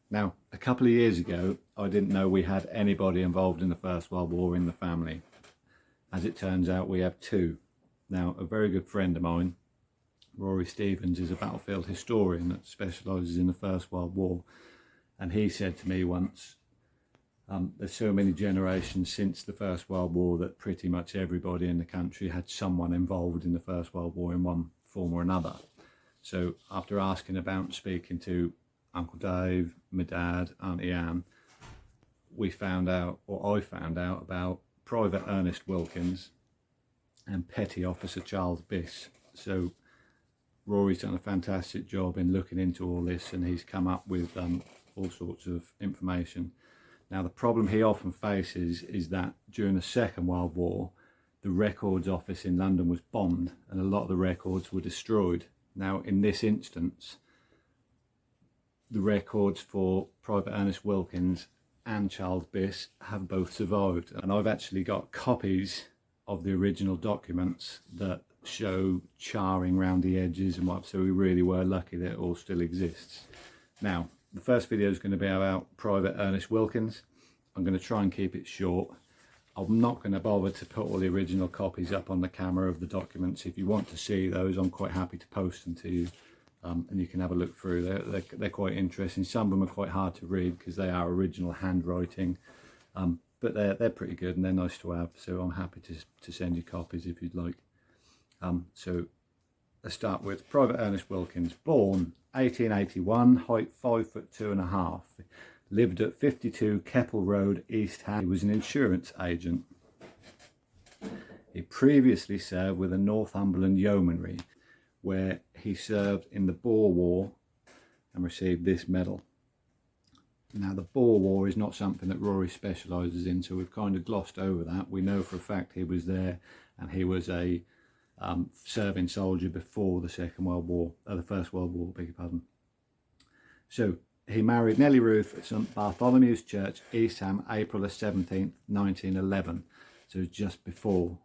Now, a couple of years ago, I didn't know we had anybody involved in the First World War in the family. As it turns out, we have two. Now, a very good friend of mine, Rory Stevens, is a battlefield historian that specialises in the First World War. And he said to me once, there's so many generations since the First World War that pretty much everybody in the country had someone involved in the First World War in one form or another. So after asking about and speaking to Uncle Dave, my dad, Auntie Anne, I found out about Private Ernest Wilkins and Petty Officer Charles Biss. So Rory's done a fantastic job in looking into all this, and he's come up with all sorts of information. Now, the problem he often faces is that during the Second World War, the records office in London was bombed and a lot of the records were destroyed. Now, in this instance, the records for Private Ernest Wilkins and Charles Biss have both survived, and I've actually got copies of the original documents that show charring around the edges and what, so we really were lucky that it all still exists. Now, the first video is going to be about Private Ernest Wilkins. I'm going to try and keep it short. I'm not going to bother to put all the original copies up on the camera of the documents. If you want to see those, I'm quite happy to post them to you. And you can have a look through. They're quite interesting. Some of them are quite hard to read because they are original handwriting, but they're pretty good and they're nice to have. So I'm happy to send you copies if you'd like. So let's start with Private Ernest Wilkins, born 1881, height 5'2½", lived at 52 Keppel Road, East Ham. He was an insurance agent. He previously served with the Northumberland Yeomanry, where he served in the Boer War and received this medal. Now, the Boer War is not something that Rory specialises in, so we've kind of glossed over that. We know for a fact he was there, and he was a serving soldier before the Second World War, the First World War, beg your pardon. So he married Nellie Ruth at St Bartholomew's Church, East Ham, April the 17th, 1911. So just before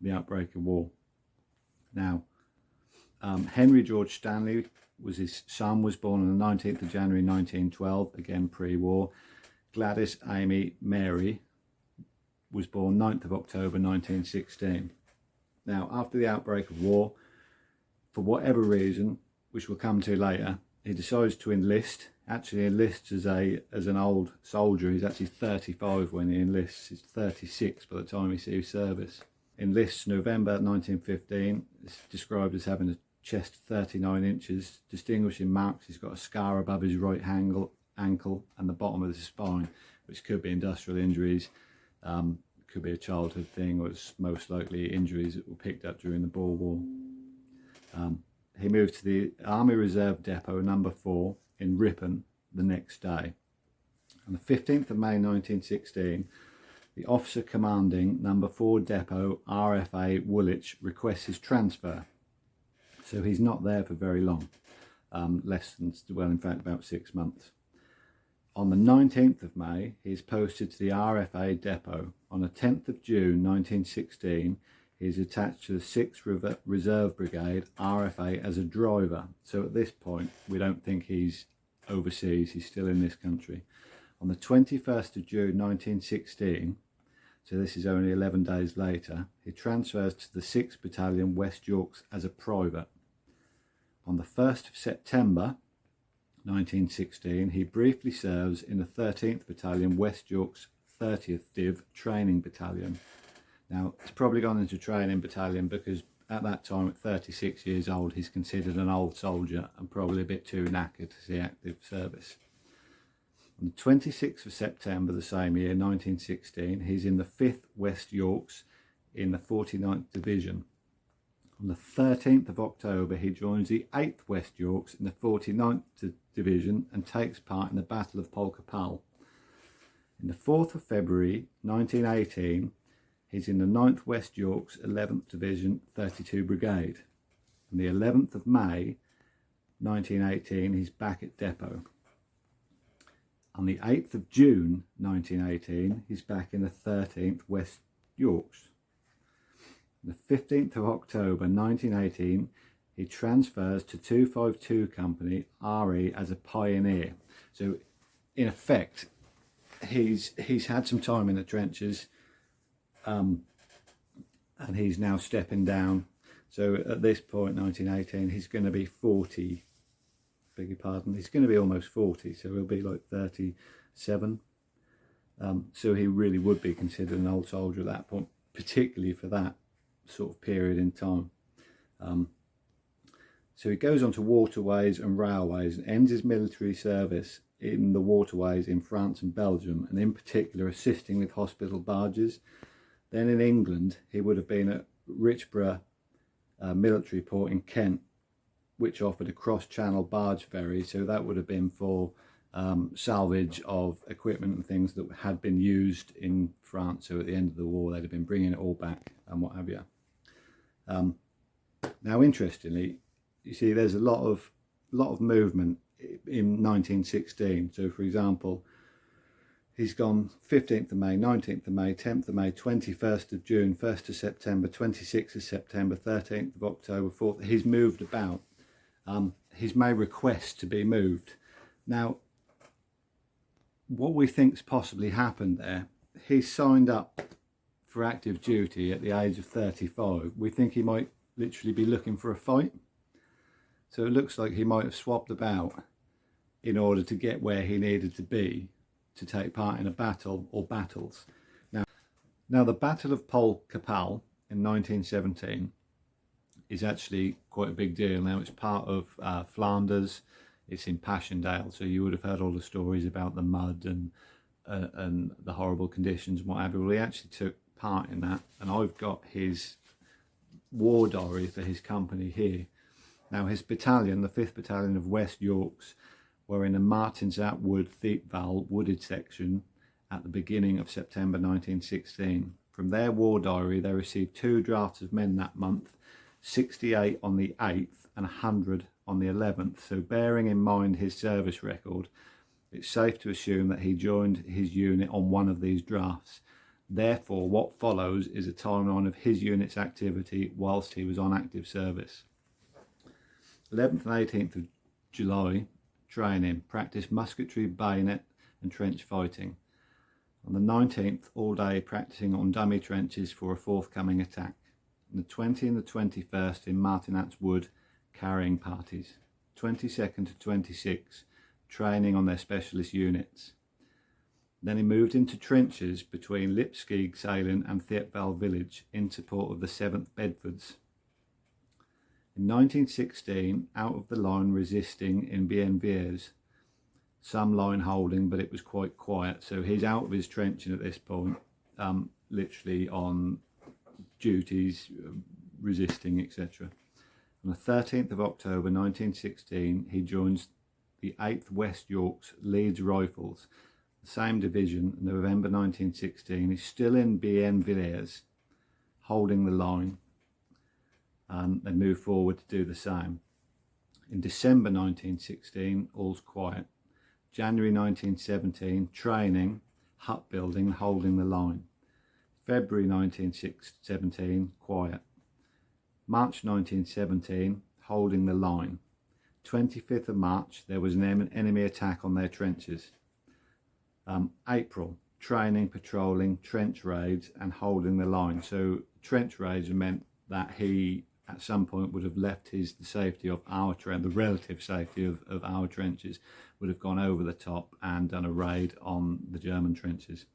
the outbreak of war. Now, Henry George Stanley was his son, was born on the 19th of January 1912, again pre-war. Gladys Amy Mary was born 9th of October 1916. Now, after the outbreak of war, for whatever reason, which we'll come to later, he decides to enlist. Actually enlists as an old soldier. He's actually 35 when he enlists. He's 36 by the time he sees service. Enlists November 1915. It's described as having a chest 39 inches. Distinguishing marks: he's got a scar above his right ankle and the bottom of his spine, which could be industrial injuries, could be a childhood thing, or it's most likely injuries that were picked up during the Boer War. He moved to the Army Reserve Depot number 4 in Ripon the next day. On the 15th of May 1916, the officer commanding number 4 Depot, RFA Woolwich, requests his transfer. So he's not there for very long, in fact about 6 months. On the 19th of May, he is posted to the RFA depot. On the 10th of June 1916, he is attached to the 6th Reserve Brigade, RFA, as a driver. So at this point, we don't think he's overseas, he's still in this country. On the 21st of June 1916, so this is only 11 days later, he transfers to the 6th Battalion, West Yorks, as a private. On the 1st of September 1916, he briefly serves in the 13th Battalion, West Yorks 30th Div Training Battalion. Now, it's probably gone into training battalion because at that time, at 36 years old, he's considered an old soldier and probably a bit too knackered to see active service. On the 26th of September the same year, 1916, he's in the 5th West Yorks in the 49th Division. On the 13th of October, he joins the 8th West Yorks in the 49th Division and takes part in the Battle of Polka Pal. In the 4th of February 1918, he's in the 9th West Yorks 11th Division 32 Brigade. On the 11th of May 1918, he's back at depot. On the 8th of June 1918, he's back in the 13th West Yorks. On the 15th of October 1918, he transfers to 252 Company RE as a pioneer. So in effect, he's had some time in the trenches, and he's now stepping down. So at this point, 1918, he's going to be 40. Beg your pardon. He's going to be almost 40, so he'll be like 37. So he really would be considered an old soldier at that point, particularly for that sort of period in time. So he goes on to waterways and railways and ends his military service in the waterways in France and Belgium, and in particular assisting with hospital barges. Then in England, he would have been at Richborough military port in Kent, which offered a cross-channel barge ferry. So that would have been for salvage of equipment and things that had been used in France. So at the end of the war, they'd have been bringing it all back and what have you. Now, interestingly, you see, there's a lot of movement in 1916. So, for example, he's gone 15th of May, 19th of May, 10th of May, 21st of June, 1st of September, 26th of September, 13th of October, 4th. He's moved about. He's made requests to be moved. Now, what we think's possibly happened there, he signed up for active duty at the age of 35. We think he might literally be looking for a fight. So it looks like he might have swapped about in order to get where he needed to be to take part in a battle or battles. Now the Battle of Pol Capal in 1917 is actually quite a big deal. Now it's part of Flanders. It's in Passchendaele, so you would have heard all the stories about the mud and the horrible conditions and what have you. Well, he actually took part in that, and I've got his war diary for his company here. Now his battalion, the 5th Battalion of West Yorks, were in a Martinsat Wood Thiepval wooded section at the beginning of September 1916. From their war diary, they received 2 drafts of men that month, 68 on the 8th and 100 on the 11th. So bearing in mind his service record, it's safe to assume that he joined his unit on one of these drafts. Therefore, what follows is a timeline of his unit's activity whilst he was on active service. 11th and 18th of July, training, practice musketry, bayonet and trench fighting. On the 19th, all day practicing on dummy trenches for a forthcoming attack. On the 20th and the 21st in Martinat's Wood, carrying parties. 22nd to 26th, training on their specialist units. Then he moved into trenches between Lipskig Salient and Thiepval village in support of the 7th Bedfords. In 1916, out of the line resisting in Bienviers, some line holding, but it was quite quiet. So he's out of his trenching at this point, literally on duties, resisting, etc. On the 13th of October 1916, he joins the 8th West Yorks Leeds Rifles, the same division. In November 1916, he's still in Bienviers, holding the line. They move forward to do the same. In December 1916, all's quiet. January 1917, training, hut building, holding the line. February 1917, quiet. March 1917, holding the line. 25th of March, there was an enemy attack on their trenches. April, training, patrolling, trench raids and holding the line. So trench raids meant that he at some point would have left the safety of our trench, the relative safety of our trenches, would have gone over the top and done a raid on the German trenches.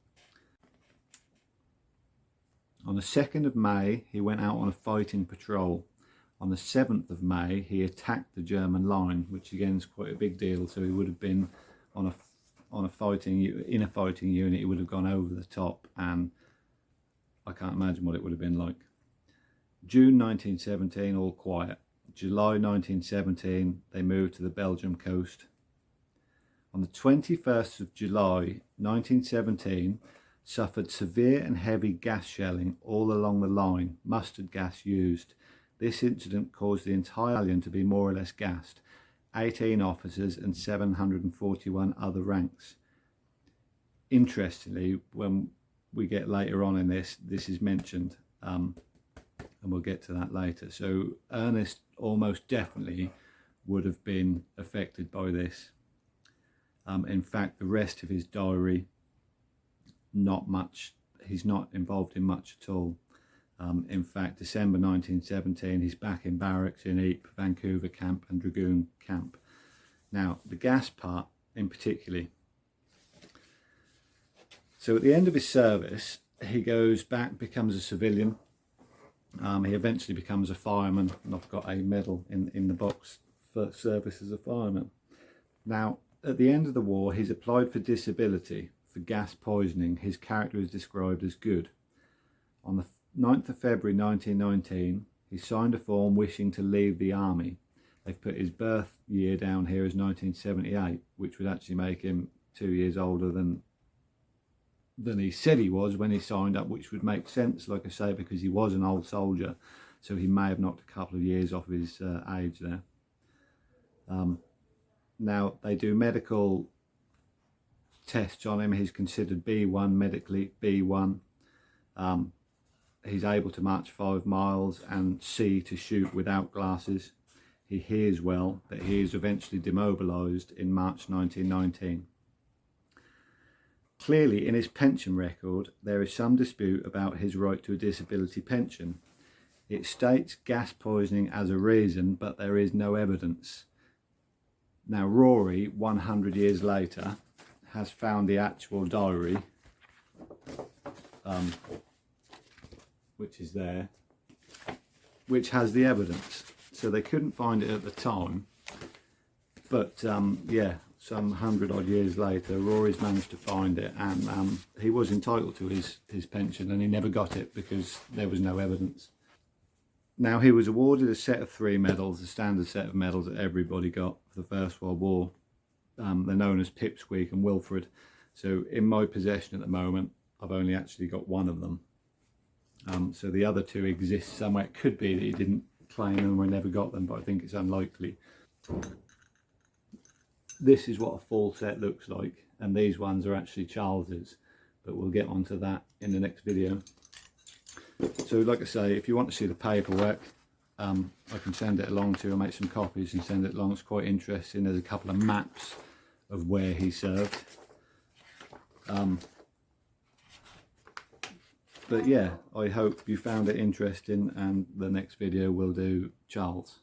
On the 2nd of May, he went out on a fighting patrol. On the 7th of May, he attacked the German line, which again is quite a big deal. So he would have been in a fighting unit. He would have gone over the top, and I can't imagine what it would have been like. June 1917, all quiet. July 1917, they moved to the Belgium coast. On the 21st of July 1917, suffered severe and heavy gas shelling all along the line, mustard gas used. This incident caused the entire battalion to be more or less gassed, 18 officers and 741 other ranks. Interestingly, when we get later on in this is mentioned, and we'll get to that later. So Ernest almost definitely would have been affected by this. In fact, the rest of his diary, not much. He's not involved in much at all. In fact, December 1917, he's back in barracks in Ypres, Vancouver Camp and Dragoon Camp. Now, the gas part in particular. So at the end of his service, he goes back, becomes a civilian. He eventually becomes a fireman, and I've got a medal in the box for service as a fireman. Now, at the end of the war, he's applied for disability for gas poisoning. His character is described as good. On the 9th of February 1919, he signed a form wishing to leave the army. They've put his birth year down here as 1978, which would actually make him 2 years older than he said he was when he signed up, which would make sense, like I say, because he was an old soldier, so he may have knocked a couple of years off his age there. Now, they do medical tests on him. He's considered B1 medically, B1. He's able to march 5 miles and see to shoot without glasses. He hears well, but he is eventually demobilised in March 1919. Clearly, in his pension record, there is some dispute about his right to a disability pension. It states gas poisoning as a reason, but there is no evidence. Now, Rory, 100 years later, has found the actual diary, which is there, which has the evidence. So they couldn't find it at the time, but yeah, some 100 odd years later, Rory's managed to find it, and he was entitled to his pension, and he never got it because there was no evidence. Now, he was awarded a set of 3 medals, a standard set of medals that everybody got for the First World War. They're known as Pipsqueak and Wilfred. So in my possession at the moment, I've only actually got 1 of them. So the other 2 exist somewhere. It could be that he didn't claim them or never got them, but I think it's unlikely. This is what a full set looks like, and these ones are actually Charles's, but we'll get onto that in the next video. So like I say, if you want to see the paperwork, I can send it along to you. I'll make some copies and send it along. It's quite interesting. There's a couple of maps of where he served. But yeah, I hope you found it interesting, and the next video we'll do Charles.